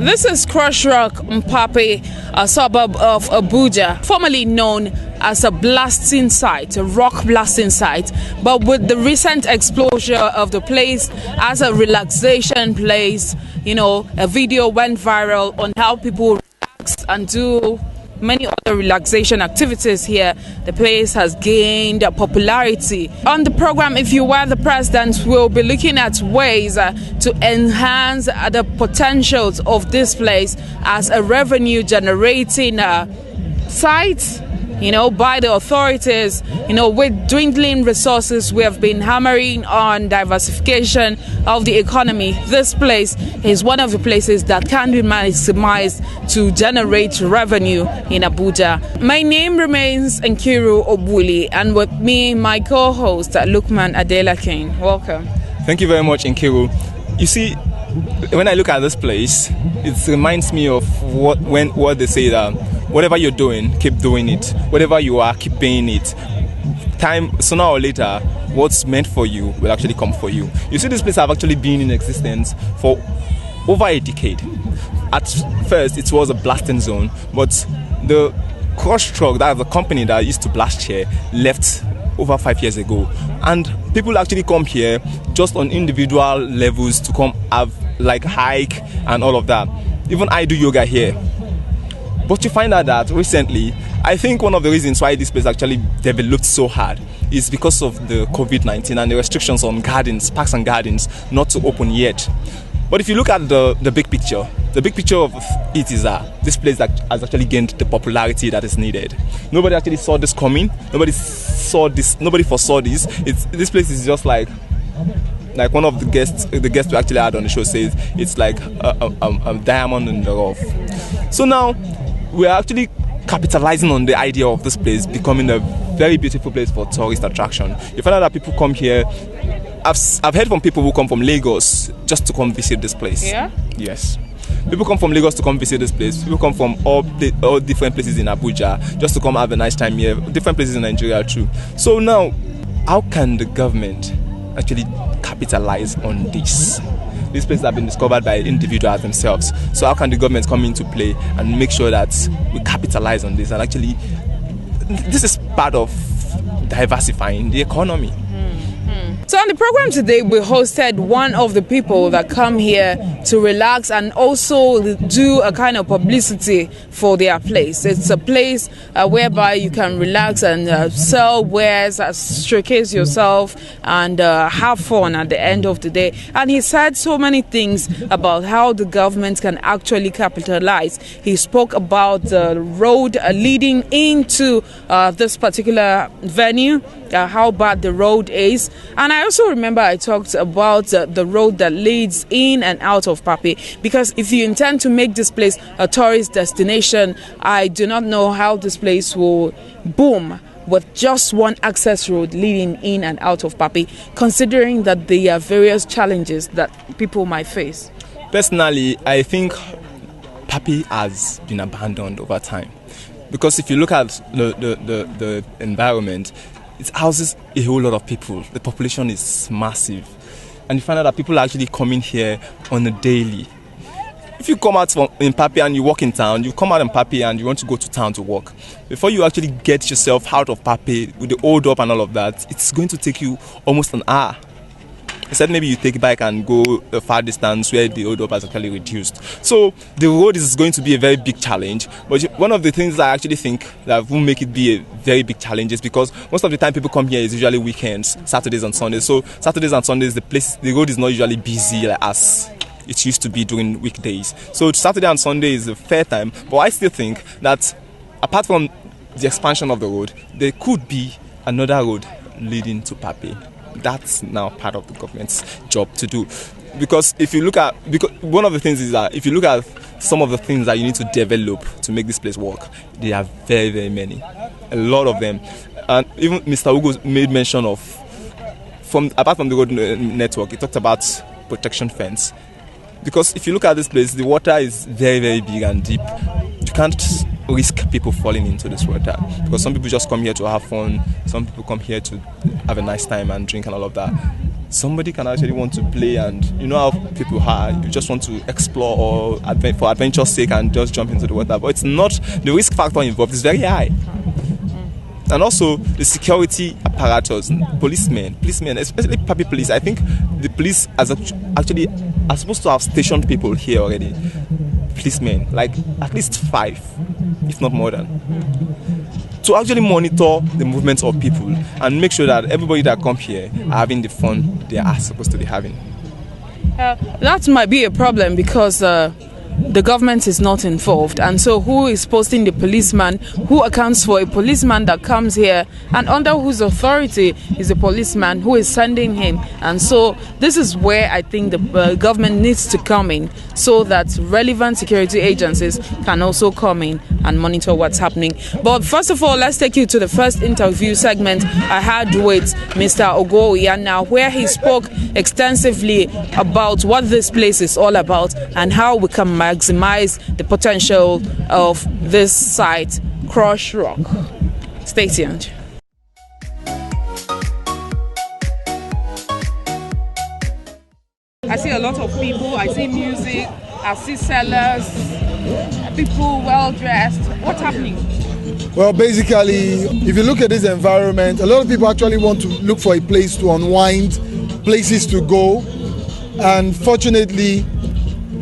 This is Crush Rock Mpape, a suburb of Abuja, formerly known as a blasting site, a rock blasting site. But with the recent exposure of the place as a relaxation place, a video went viral on how people relax and do many other relaxation activities here. The place has gained popularity. On the program, If You Were the President, we'll be looking at ways to enhance the potentials of this place as a revenue generating site, by the authorities. With dwindling resources, we have been hammering on diversification of the economy. This place is one of the places that can be maximized to generate revenue in Abuja. My name remains Nkiru Obuli, and with me, my co-host, Lukman Adela King. Welcome. Thank you very much, Nkiru. You see, when I look at this place, it reminds me of what they say, that whatever you're doing, keep doing it. Whatever you are, keep being it. Sooner or later, what's meant for you will actually come for you. You see, this place have actually been in existence for over a decade. At first, it was a blasting zone, but the crush truck, that's the company that used to blast here, left over 5 years ago. And people actually come here just on individual levels to come have hike and all of that. Even I do yoga here. But you find out that recently, I think one of the reasons why this place actually developed so hard is because of the COVID-19 and the restrictions on gardens, parks and gardens, not to open yet. But if you look at the big picture of it is that this place has actually gained the popularity that is needed. Nobody actually saw this coming. Nobody foresaw this. This place is just like one of the guests we actually had on the show says, it's like a diamond in the rough. So now we're actually capitalizing on the idea of this place becoming a very beautiful place for tourist attraction. You find out that people come here. I've heard from people who come from Lagos just to come visit this place. Yeah? Yes. People come from Lagos to come visit this place. People come from all different places in Abuja just to come have a nice time here. Different places in Nigeria too. So now, how can the government actually capitalize on this? These places have been discovered by individuals themselves. So how can the government come into play and make sure that we capitalize on this? And actually, this is part of diversifying the economy. So on the program today, we hosted one of the people that come here to relax and also do a kind of publicity for their place. It's a place whereby you can relax and sell wares, showcase yourself, and have fun at the end of the day. And he said so many things about how the government can actually capitalize. He spoke about the road leading into this particular venue, how bad the road is. And I also remember I talked about the road that leads in and out of Mpape, because if you intend to make this place a tourist destination, I do not know how this place will boom with just one access road leading in and out of Mpape, considering that there are various challenges that people might face. Personally, I think Mpape has been abandoned over time, because if you look at the environment, it houses a whole lot of people. The population is massive. And you find out that people are actually coming here on a daily. If you come out from Mpape and you walk in town, you come out in Mpape and you want to go to town to work. Before you actually get yourself out of Mpape with the hold up and all of that, it's going to take you almost an hour. Instead, maybe you take a bike and go a far distance where the hold up has actually reduced. So the road is going to be a very big challenge. But one of the things I actually think that will make it be a very big challenge is because most of the time people come here is usually weekends, Saturdays and Sundays. So Saturdays and Sundays, the road is not usually busy like as it used to be during weekdays. So Saturday and Sunday is a fair time. But I still think that apart from the expansion of the road, there could be another road leading to Mpape. That's now part of the government's job to do. Because one of the things is that if you look at some of the things that you need to develop to make this place work, they are very, very many. A lot of them. And even Mr. Ugo made mention of, apart from the road network, he talked about protection fence. Because if you look at this place, the water is very, very big and deep. You can't risk people falling into this water, because some people just come here to have fun, some people come here to have a nice time and drink and all of that. Somebody can actually want to play, and you know how people are, you just want to explore or for adventure's sake and just jump into the water, but it's not, the risk factor involved is very high. And also the security apparatus, policemen, especially Mpape police. I think the police are supposed to have stationed people here already. Policemen, like at least 5, if not more than, to actually monitor the movements of people and make sure that everybody that come here are having the fun they are supposed to be having. That might be a problem because the government is not involved, and so who is posting the policeman? Who accounts for a policeman that comes here, and under whose authority is the policeman who is sending him? And so this is where I think the government needs to come in, so that relevant security agencies can also come in and monitor what's happening. But first of all, let's take you to the first interview segment I had with Mr. Ogoya now, where he spoke extensively about what this place is all about and how we can maximize the potential of this site, Crush Rock. Stay tuned. I see a lot of people, I see music, I see sellers, people well dressed. What's happening? Well, basically, if you look at this environment, a lot of people actually want to look for a place to unwind, places to go, and fortunately,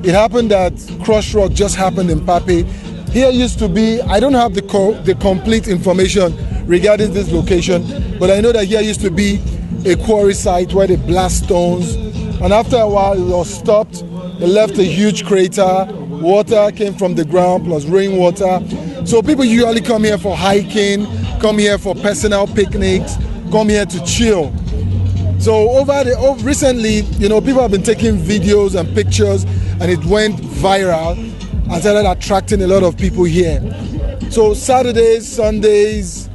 it happened that Crush Rock just happened in Mpape. Here used to be, I don't have the complete information regarding this location, but I know that here used to be a quarry site where they blast stones, and after a while it was stopped. It left a huge crater. Water came from the ground plus rainwater. So people usually come here for hiking, come here for personal picnics, come here to chill. So recently, you know, people have been taking videos and pictures, and it went viral and started attracting a lot of people here. So Saturdays, Sundays,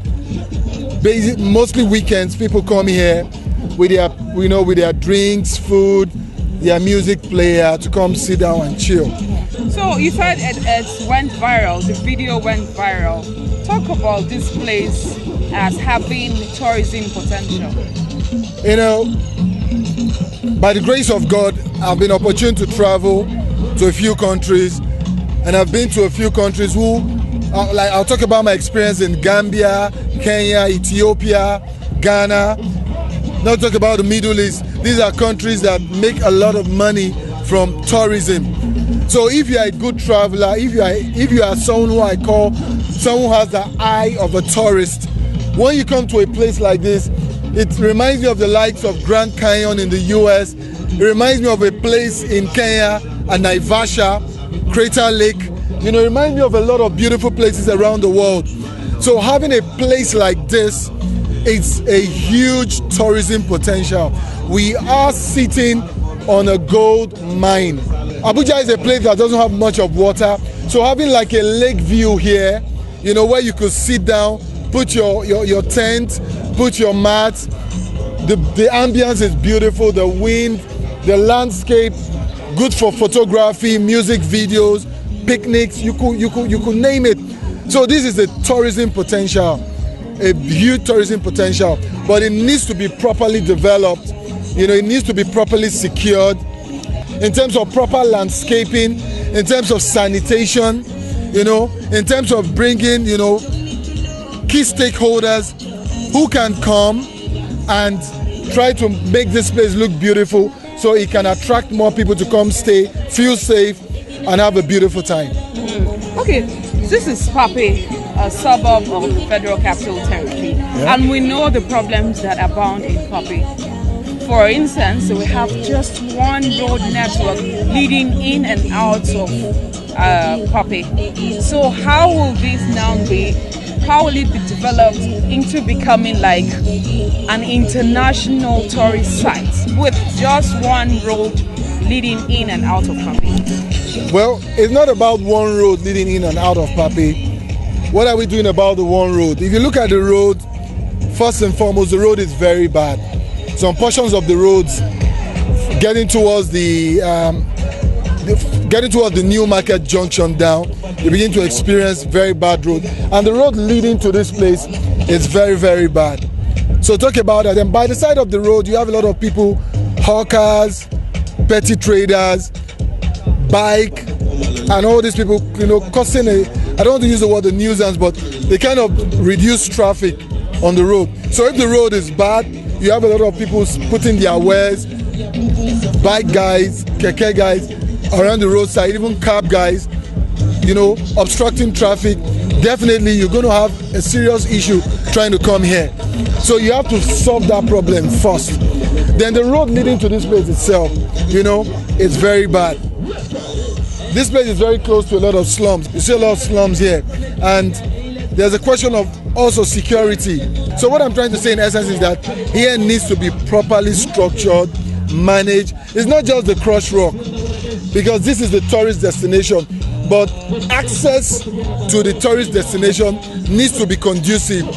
mostly weekends, people come here with their drinks, food, their music player to come sit down and chill. So you said it went viral, the video went viral. Talk about this place as having tourism potential. You know, by the grace of God, I've been opportune to travel to a few countries, and I've been to a few countries who, I'll talk about my experience in Gambia, Kenya, Ethiopia, Ghana. Now talk about the Middle East. These are countries that make a lot of money from tourism. So if you are a good traveler, if you are someone who I call someone who has the eye of a tourist, when you come to a place like this, it reminds me of the likes of Grand Canyon in the US. It reminds me of a place in Kenya, Naivasha, Crater Lake. You know, it reminds me of a lot of beautiful places around the world. So having a place like this, it's a huge tourism potential. We are sitting on a gold mine. Abuja is a place that doesn't have much of water. So having like a lake view here, you know, where you could sit down, put your tent, put your mat. The ambience is beautiful, the wind, the landscape, good for photography, music videos, picnics, you could name it. So this is the tourism potential, a huge tourism potential, but it needs to be properly developed. You know, it needs to be properly secured in terms of proper landscaping, in terms of sanitation, you know, in terms of bringing, you know, key stakeholders who can come and try to make this place look beautiful so it can attract more people to come stay, feel safe, and have a beautiful time. Okay, this is Mpape, a suburb of the Federal Capital Territory, and we know the problems that abound in Mpape. For instance, we have just one road network leading in and out of Mpape. So how will this now be? How will it be developed into becoming like an international tourist site with just one road leading in and out of Mpape? Well, it's not about one road leading in and out of Mpape. What are we doing about the one road? If you look at the road, first and foremost, the road is very bad. Some portions of the roads getting towards the New Market Junction down, you begin to experience very bad road. And the road leading to this place is very, very bad. So talk about that. And by the side of the road, you have a lot of people, hawkers, petty traders, bike, and all these people, causing I don't want to use the word the nuisance, but they kind of reduce traffic on the road. So if the road is bad, you have a lot of people putting their wares, bike guys, keke guys, around the roadside, even cab guys, obstructing traffic. Definitely you're going to have a serious issue trying to come here. So you have to solve that problem first. Then the road leading to this place itself, it's very bad. This place is very close to a lot of slums. You see a lot of slums here. And there's a question of also security. So what I'm trying to say in essence is that here needs to be properly structured, managed. It's not just the Crush Rock, because this is the tourist destination, but access to the tourist destination needs to be conducive.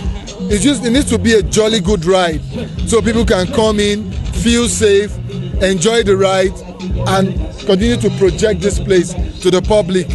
It needs to be a jolly good ride, so people can come in, feel safe, enjoy the ride, and continue to project this place to the public.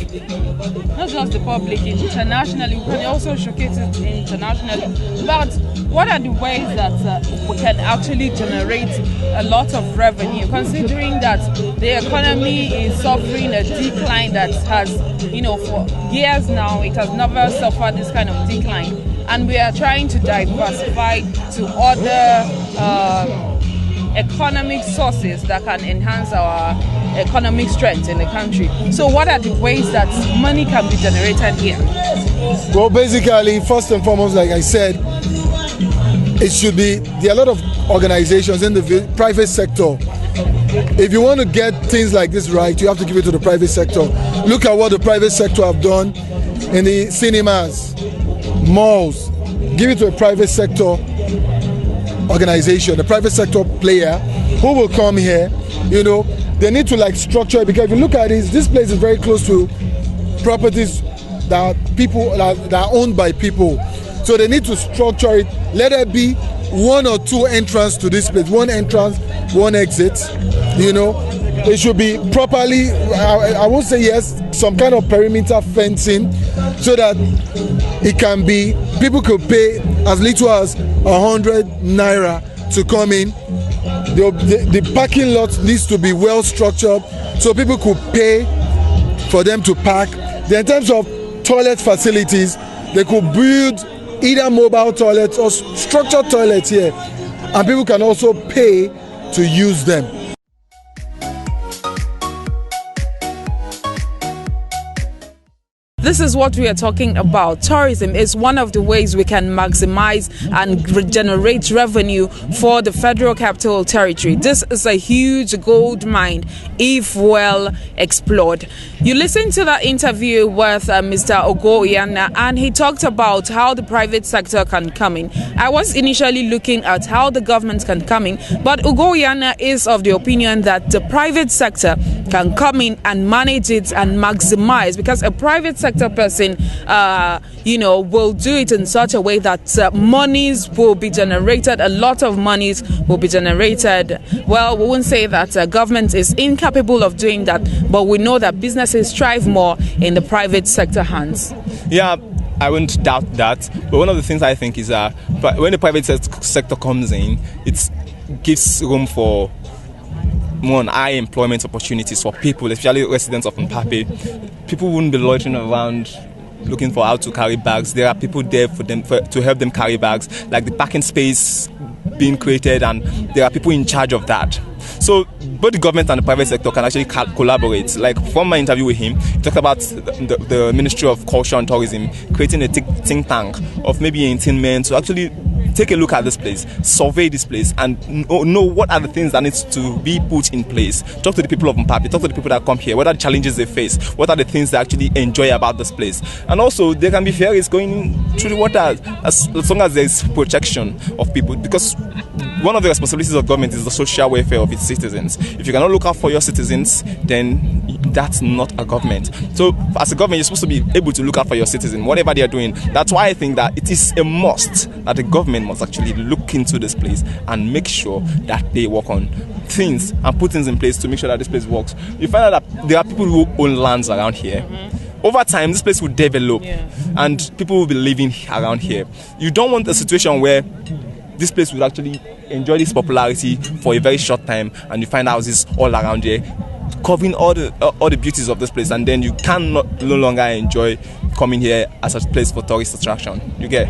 Not just the public, internationally. We can also showcase it internationally. But what are the ways that we can actually generate a lot of revenue, considering that the economy is suffering a decline that has, for years now, it has never suffered this kind of decline. And we are trying to diversify to other economic sources that can enhance our economic strength in the country. So what are the ways that money can be generated here? Well, basically, first and foremost, like I said, there are a lot of organizations in the private sector. If you want to get things like this right, you have to give it to the private sector. Look at what the private sector have done in the cinemas, malls. Give it to a private sector organization, the private sector player who will come here. They need to structure it, because if you look at this place is very close to properties that are owned by people. So they need to structure it. Let there be one or two entrances to this place, one entrance, one exit. It should be properly, I would say yes, some kind of perimeter fencing, so that it can be, people could pay as little as 100 naira to come in. The parking lot needs to be well structured, so people could pay for them to park. Then in terms of toilet facilities, they could build either mobile toilets or structured toilets here, and people can also pay to use them. This is what we are talking about. Tourism is one of the ways we can maximize and generate revenue for the Federal Capital Territory. This is a huge gold mine if well explored. You listened to that interview with Mr. Ogoyana, and he talked about how the private sector can come in. I was initially looking at how the government can come in, but Ogoyana is of the opinion that the private sector can come in and manage it and maximize, because a private sector person will do it in such a way that monies will be generated, a lot of monies will be generated. Well, we won't say that government is incapable of doing that, but we know that businesses thrive more in the private sector hands. Yeah, I wouldn't doubt that. But one of the things I think is that when the private sector comes in, it gives room for more high employment opportunities for people, especially residents of Mpape. People wouldn't be loitering around looking for how to carry bags. There are people there to help them carry bags, like the parking space being created, and there are people in charge of that. So both the government and the private sector can actually collaborate. Like from my interview with him, he talked about the Ministry of Culture and Tourism creating a think tank of maybe 18 men to actually take a look at this place, survey this place, and know what are the things that needs to be put in place. Talk to the people of Mpape, talk to the people that come here, what are the challenges they face, what are the things they actually enjoy about this place. And also, there can be ferries going through the water as long as there is protection of people, because one of the responsibilities of government is the social welfare of its citizens. If you cannot look out for your citizens, then that's not a government. So as a government, you're supposed to be able to look out for your citizens, whatever they are doing. That's why I think that it is a must that the government must actually look into this place and make sure that they work on things and put things in place to make sure that this place works. You find out that there are people who own lands around here. over time, this place will develop, and people will be living around here. You don't want a situation where this place will actually enjoy this popularity for a very short time, and you find houses all around here, covering all the beauties of this place, and then you no longer enjoy coming here as a place for tourist attraction. You get?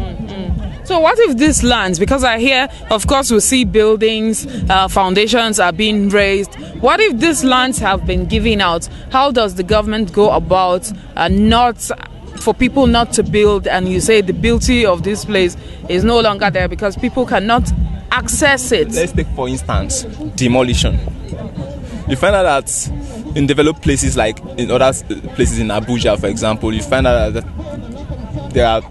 So what if these lands, because I hear, of course, we see buildings, foundations are being raised. What if these lands have been given out? How does the government go about not for people not to build, and you say the beauty of this place is no longer there because people cannot access it? Let's take, for instance, demolition. You find out that in developed places, like in other places in Abuja, for example, you find out that there are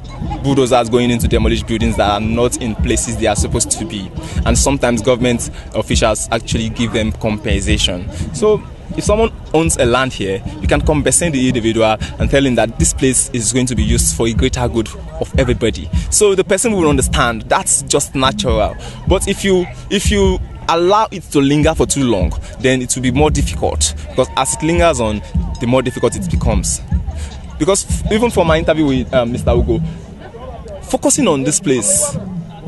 bulldozers going into demolished buildings that are not in places they are supposed to be, and sometimes government officials actually give them compensation. So if someone owns a land here, you can compensate the individual and tell him that this place is going to be used for a greater good of everybody. So the person will understand. That's just natural. But if you allow it to linger for too long, then it will be more difficult, because as it lingers on, the more difficult it becomes. Because even for my interview with Mr. Ugo, focusing on this place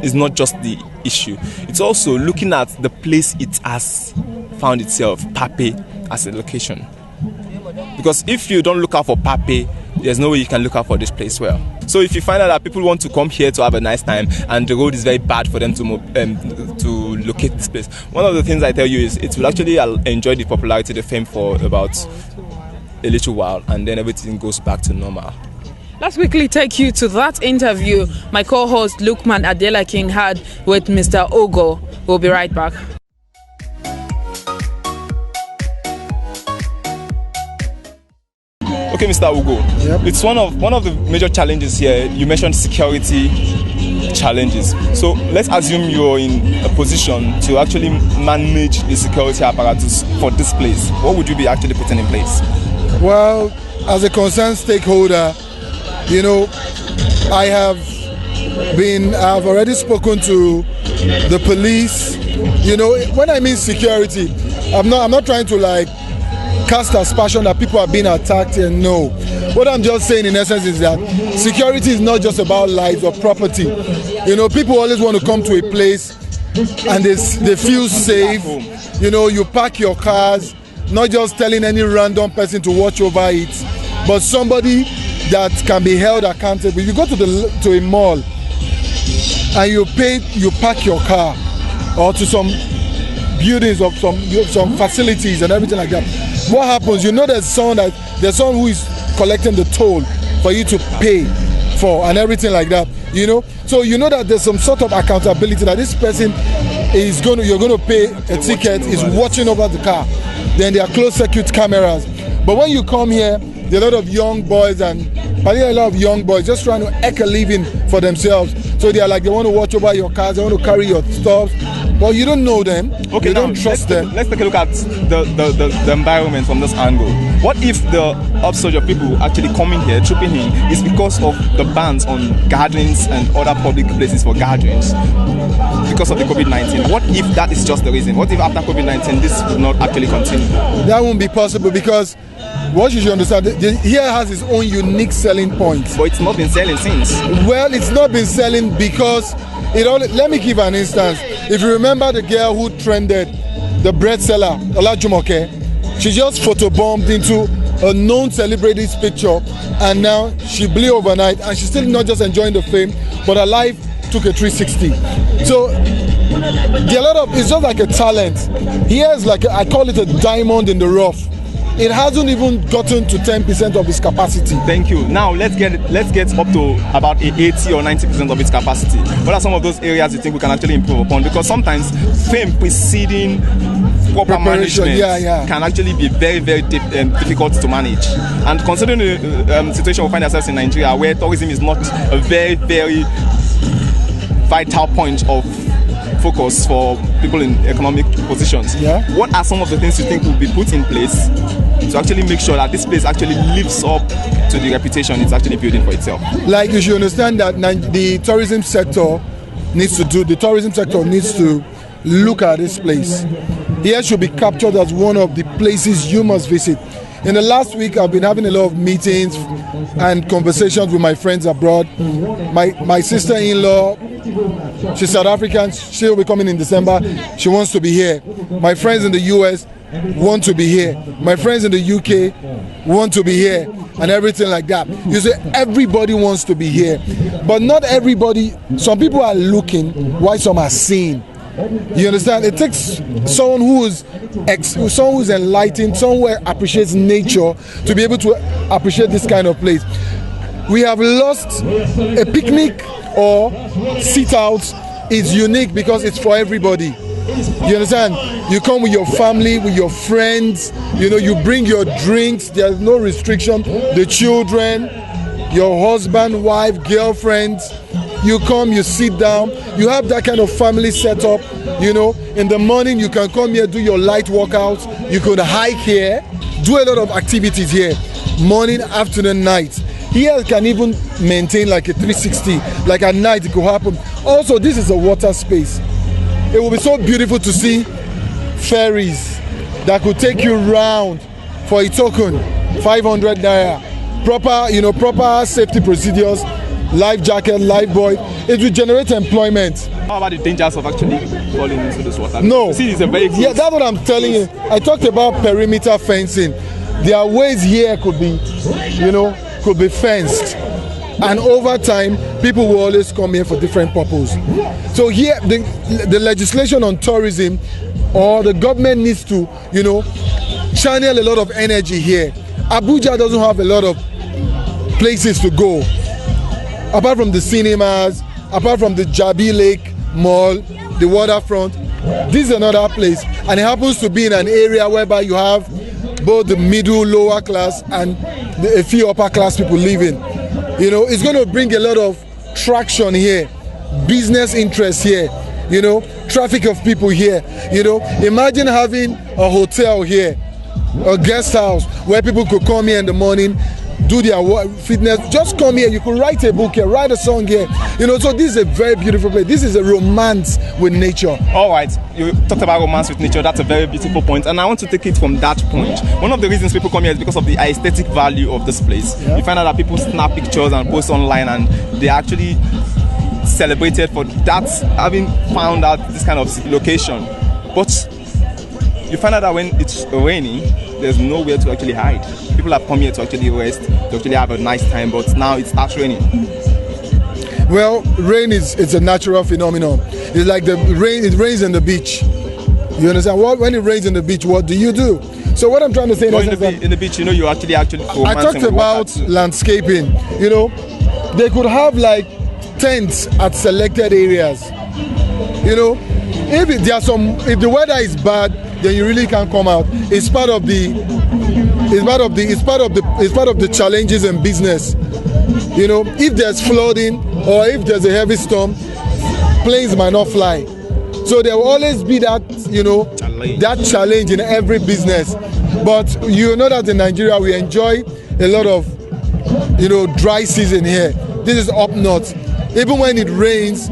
is not just the issue. It's also looking at the place it has found itself, Mpape, as a location. Because if you don't look out for Mpape, there's no way you can look out for this place well. So if you find out that people want to come here to have a nice time and the road is very bad for them to locate this place, one of the things I tell you is it will actually enjoy the popularity, the fame for about a little while, and then everything goes back to normal. Let's quickly take you to that interview my co-host Lukman Adela King had with Mr. Ogo. We'll be right back. Okay, Mr. Ugo. Yep. It's one of the major challenges here. You mentioned security challenges. So let's assume you're in a position to actually manage the security apparatus for this place. What would you be actually putting in place? Well, as a concerned stakeholder, you know, I've already spoken to the police. You know, when I mean security, I'm not trying to like cast aspersion that people are being attacked, and no. What I'm just saying in essence is that security is not just about lives or property. You know, people always want to come to a place and they feel safe. You know, you park your cars, not just telling any random person to watch over it, but somebody that can be held accountable. If you go to a mall and you park your car, or to some buildings of some facilities and everything like that, what happens? You know there's someone who is collecting the toll for you to pay for and everything like that. You know, so you know that there's some sort of accountability that this person you're going to pay a ticket, is watching over the car. Then there are closed circuit cameras. But when you come here, there are a lot of young boys, and particularly a lot of young boys just trying to make a living for themselves. So they want to watch over your cars, they want to carry your stuff. But you don't know them. Okay, you don't trust them. Let's take a look at the environment from this angle. What if the upsurge of people actually coming here, trooping in, is because of the bans on gatherings and other public places for gatherings because of the COVID-19? What if that is just the reason? What if after COVID-19 this will not actually continue? That won't be possible, because what you should understand, here has its own unique selling points. But it's not been selling since. Well, it's not been selling because let me give an instance. If you remember the girl who trended, the bread seller, Olajumoke, she just photobombed into a known celebrity's picture, and now she blew overnight, and she's still not just enjoying the fame, but her life took a 360. So it's just like a talent. Here's I call it a diamond in the rough. It hasn't even gotten to 10% of its capacity. Thank you. Now let's get up to about 80 or 90% of its capacity. What are some of those areas you think we can actually improve upon? Because sometimes fame preceding proper management can actually be very, very difficult to manage. And considering the situation we find ourselves in Nigeria, where tourism is not a very, very vital point of focus for people in economic positions. What are some of the things you think will be put in place to actually make sure that this place actually lives up to the reputation it's actually building for itself? Like, you should understand that the tourism sector needs to look at this place. Here should be captured as one of the places you must visit. In the last week, I've been having a lot of meetings and conversations with my friends abroad. My sister-in-law, she's South African. She'll be coming in December. She wants to be here. My friends in the US want to be here. My friends in the UK want to be here, and everything like that. You see, everybody wants to be here, but not everybody. Some people are looking while some are seeing. You understand? It takes someone who's enlightened, someone who appreciates nature, to be able to appreciate this kind of place. We have lost a picnic or sit out is unique because it's for everybody. You understand? You come with your family, with your friends, you bring your drinks, there's no restriction. The children, your husband, wife, girlfriends, you come, you sit down, you have that kind of family setup. In the morning you can come here, do your light workouts, you could hike here, do a lot of activities here, morning, afternoon, night. Here can even maintain like a 360, like at night it could happen. Also, this is a water space. It will be so beautiful to see ferries that could take you round for a token, 500 naira. Proper safety procedures, life jacket, life buoy. It will generate employment. How about the dangers of actually falling into this water? No. See, it's a very Yeah, that's what I'm telling you. I talked about perimeter fencing. There are ways here could be fenced. And over time, people will always come here for different purposes. So here, the legislation on tourism, or the government needs to, channel a lot of energy here. Abuja doesn't have a lot of places to go. Apart from the cinemas, apart from the Jabi Lake Mall, the waterfront, this is another place. And it happens to be in an area whereby you have both the middle, lower class, and a few upper class people living. It's going to bring a lot of traction here, business interest here, traffic of people here. Imagine having a hotel here, a guest house where people could come here in the morning, do their fitness, just come here. You could write a book here, write a song here. So this is a very beautiful place. This is a romance with nature. All right, you talked about romance with nature. That's a very beautiful point, and I want to take it from that point. One of the reasons people come here is because of the aesthetic value of this place. Yeah. You find out that people snap pictures and post online, and they actually celebrated for that, having found out this kind of location. But you find out that when it's raining, there's nowhere to actually hide. People have come here to actually rest, to actually have a nice time, but now it starts raining. Well, rain it's a natural phenomenon. It's like it rains on the beach. You understand? When it rains on the beach, what do you do? So what I'm trying to say in the beach, you actually I talked about landscaping. They could have like tents at selected areas. If the weather is bad, then you really can't come out. It's part of the challenges in business. If there's flooding or if there's a heavy storm, planes might not fly. So there will always be that that challenge in every business. But that in Nigeria we enjoy a lot of dry season here. This is up north. Even when it rains,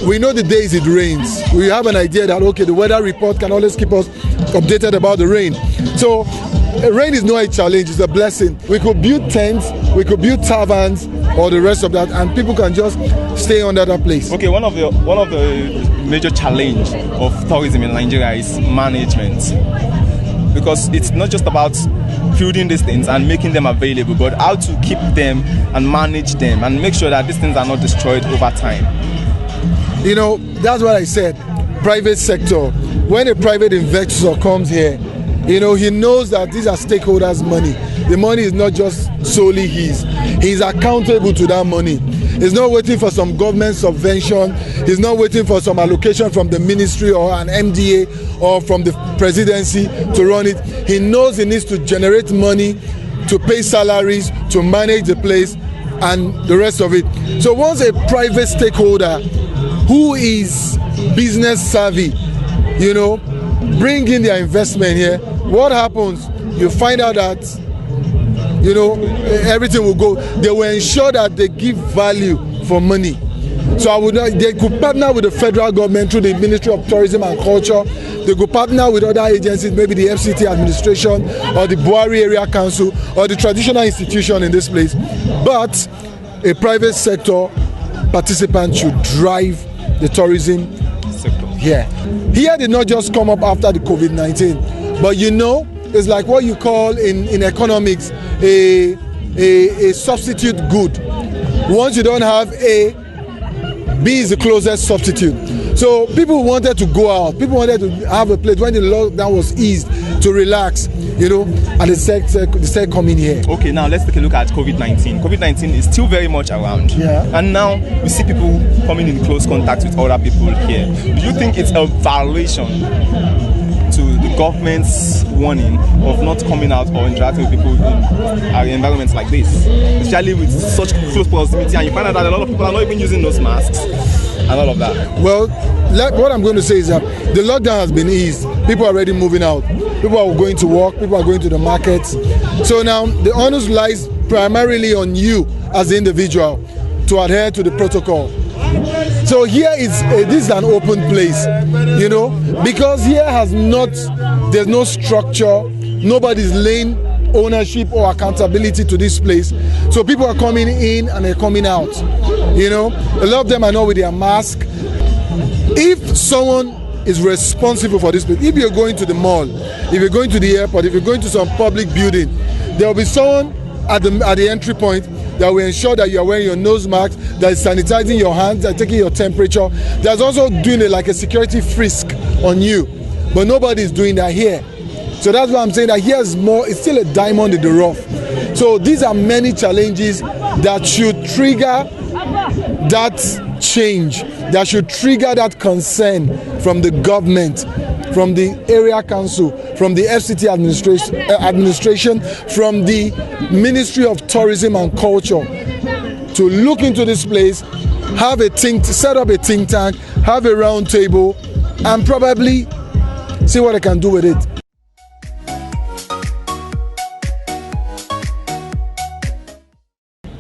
we know the days it rains. We have an idea that the weather report can always keep us updated about the rain. So rain is not a challenge, it's a blessing. We could build tents, we could build taverns, or the rest of that, and people can just stay under that place. Okay, one of the major challenge of tourism in Nigeria is management, because it's not just about building these things and making them available, but how to keep them and manage them and make sure that these things are not destroyed over time. That's what I said. Private sector. When a private investor comes here, he knows that these are stakeholders' money. The money is not just solely his. He's accountable to that money. He's not waiting for some government subvention. He's not waiting for some allocation from the ministry or an MDA or from the presidency to run it. He knows he needs to generate money to pay salaries, to manage the place, and the rest of it. So once a private stakeholder who is business savvy, bring in their investment here, what happens? You find out that everything will go. They will ensure that they give value for money. So I would not, they could partner with the federal government through the Ministry of Tourism and Culture. They could partner with other agencies, maybe the FCT administration or the Buhari Area Council or the traditional institution in this place. But a private sector participant should drive the tourism sector here. Here did not just come up after the COVID-19, but you know, it's like what you call in economics a substitute good. Once you don't have A, B is the closest substitute. So people wanted to go out, people wanted to have a place when the lockdown was eased to relax, you know, and they said coming here. Okay, now let's take a look at COVID-19. COVID-19 is still very much around. Yeah. And now we see people coming in close contact with other people here. Do you think it's a violation to the government's warning of not coming out or interacting with people in environments like this, especially with such close proximity, and you find out that a lot of people are not even using those masks and all of that? Well, what I'm going to say is that the lockdown has been eased. People are already moving out. People are going to work. People are going to the markets. So now the onus lies primarily on you as the individual to adhere to the protocol. So here this is an open place, you know, because here there's no structure, nobody's laying ownership or accountability to this place. So people are coming in and they're coming out, you know. A lot of them are not with their mask. If someone is responsible for this place, if you're going to the mall, if you're going to the airport, if you're going to some public building, there will be someone at the entry point that will ensure that you are wearing your nose mask, that is sanitizing your hands, that is taking your temperature. There's also doing like a security frisk on you, but nobody is doing that here. So that's why I'm saying that here's more, it's still a diamond in the rough. So these are many challenges that should trigger that change, that should trigger that concern from the government, from the area council, from the FCT administration, from the Ministry of Tourism and Culture, to look into this place, set up a think tank, have a round table, and probably see what I can do with it.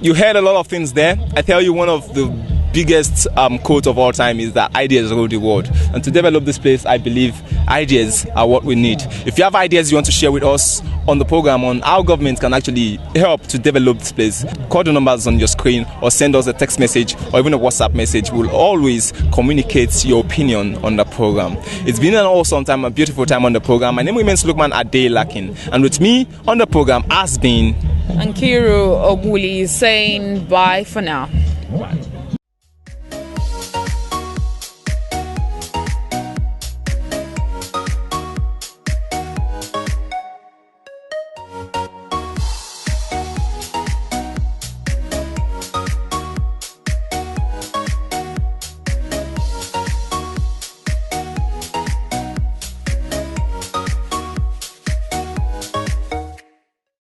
You heard a lot of things there. I tell you, one of the biggest quote of all time is that ideas rule the world. And to develop this place, I believe ideas are what we need. If you have ideas you want to share with us on the program on how government can actually help to develop this place, call the numbers on your screen or send us a text message or even a WhatsApp message. We'll always communicate your opinion on the program. It's been an awesome time, a beautiful time on the program. My name remains Lukman Adelakin, and with me on the program has been Nkiru Obuli saying bye for now. Bye.